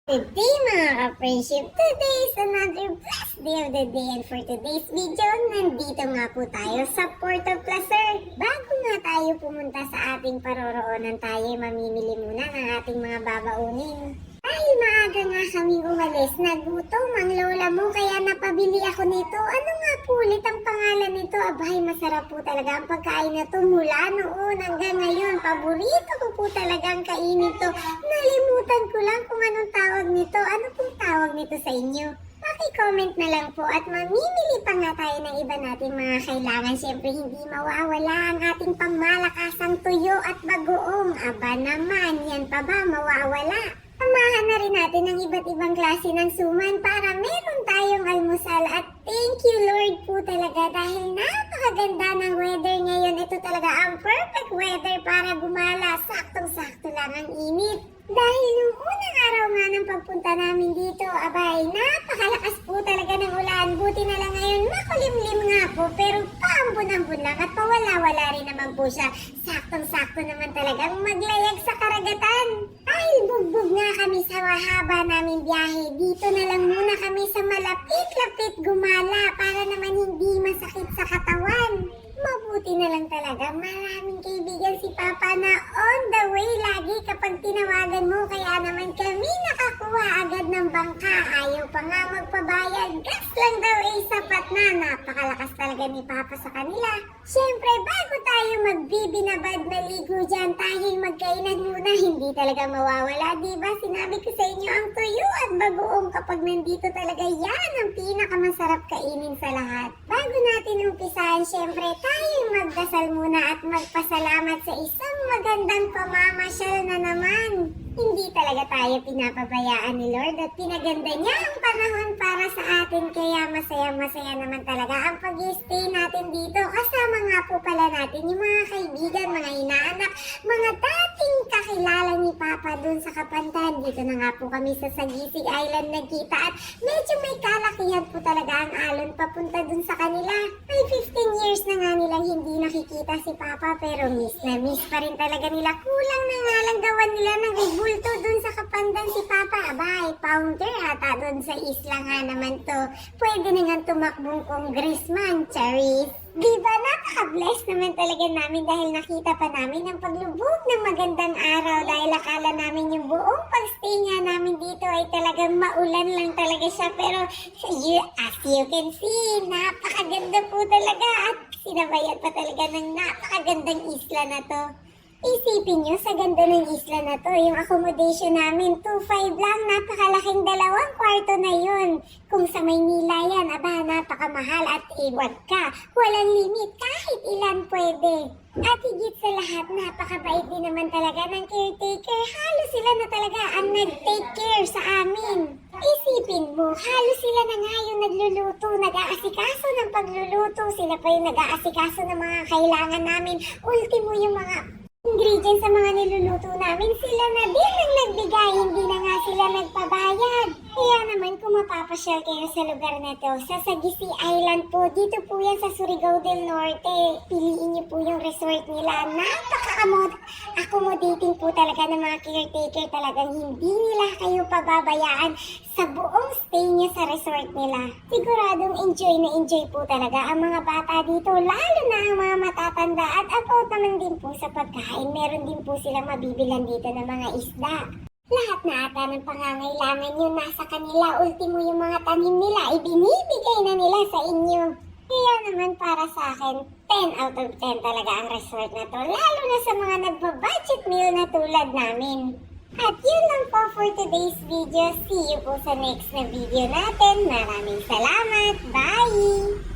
Good day mga ka-friendship! Today is another blessed day of the day, and for today's video, nandito nga po tayo sa Port of Placer. Bago nga tayo pumunta sa ating paroroonan, tayo mamimili muna ng ating mga babaunin. Dahil maaga nga kaming umalis, nagutom ang lola mo kaya napabili ako nito. Ano nga po ulit ang pangalan nito? Abay, masarap po talaga ang pagkain na to mula noon hanggang ngayon. Paborito ko po talagang kainin to. Nalimutan ko lang kung anong tawag nito. Ano pong tawag nito sa inyo? Paki-comment na lang po at mamimili pa nga tayo ng iba nating mga kailangan. Siyempre hindi mawawala ang ating pangmalakasang tuyo at bagoong. Aba naman, yan pa ba mawawala? Samahan na rin natin ng iba't ibang klase ng suman para meron tayong almusal. At thank you Lord po talaga dahil napakaganda ng weather ngayon. Ito talaga ang perfect weather para gumala. Saktong-sakto lang ang init. Dahil nung unang araw nga ng pagpunta namin dito, abay, napakalakas po talaga ng ulan. Buti na lang ngayon makulimlim nga po, pero paambon-ambon lang at pawala-wala rin naman po siya. Saktong-sakto naman talagang maglayag sa karagatan. Dahil bugbog nga kami sa mahaba naming biyahe, dito na lang muna kami sa malapit-lapit gumala para naman hindi masakit sa katawan. Mabuti na lang talaga, maraming kaibigan si Papa na on the way lagi kapag tinawagan mo. Kaya naman kami nakakuha agad ng bangka. Ayaw pa nga magpabayad. Gas lang daw sapat na. Napakalakas talaga ni Papa sa kanila. Siyempre, bago tayo magbibinabad maligo dyan, tayo magkainan muna. Hindi talaga mawawala, diba? Sinabi ko sa inyo ang tuyo at bagoong kapag nandito talaga yan ang pinakamasarap kainin sa lahat. Bago natin umpisahan, siyempre, tayo magdasal muna at magpasalamat sa isang magandang pamamasyal na naman. Hindi talaga tayo pinapabayaan ni Lord at pinaganda niya ang panahon para sa atin. Kaya masaya-masaya naman talaga ang pag-stay natin dito. Kasama nga po pala natin yung mga kaibigan, mga inaanak, mga dating kakilala ni Papa dun sa Kapantan. Dito na nga po kami sa Sagisig Island nagkita at medyo may kalakihan po talaga ang alon papunta dun sa kanila. May 15 years na nga nilang hindi nakikita si Papa pero miss na miss pa rin talaga nila. Kulang na nga lang gawan nila ng ibulto dun sa Kapandan si Papa. Abay, founder ata dun sa isla nga naman to. Pwede na nga tumakbong congressman, Charis. Diba, napaka-bless naman talaga namin dahil nakita pa namin ang paglubog ng magandang araw dahil akala namin yung buong pag-stay nga namin dito ay talagang maulan lang talaga siya. Pero as you can see, napakaganda po talaga at sinabayan pa talaga ng napakagandang isla na to. Isipin nyo, sa ganda ng isla na to, yung accommodation namin, 2.5 lang, napakalaking 2 kwarto na yun. Kung sa Maynila yan, aba, napakamahal at iwag ka. Walang limit, kahit ilan pwede. At higit sa lahat, napakabait din naman talaga ng caretaker. Halos sila na talaga ang nag-take care sa amin. Isipin mo, halos sila na nga yung nagluluto, nag-aasikaso ng pagluluto. Sila pa yung nag-aasikaso ng mga kailangan namin. Ultimo yung mga ingredients sa mga niluluto namin, sila na din ang nagbigay, hindi na nga sila nagpabayad. Kaya naman kung mapapasyal kayo sa lugar na to, sa Sagisig Island po, dito po yan sa Surigao del Norte. Piliin niyo po yung resort nila. Napaka-accommodating po talaga ng mga caretaker. Talagang hindi nila kayo pababayaan sa buong stay niyo sa resort nila. Siguradong enjoy na enjoy po talaga ang mga bata dito, lalo na ang mga matatanda. At about naman din po sa pagkain, meron din po silang mabibilan dito ng mga isda. Lahat na ata ng pangangailangan nyo nasa kanila. Ultimo yung mga tanim nila, ibinibigay na nila sa inyo. Kaya naman para sa akin, 10 out of 10 talaga ang resort na to. Lalo na sa mga nagba-budget meal na tulad namin. At yun lang po for today's video. See you po sa next na video natin. Maraming salamat. Bye!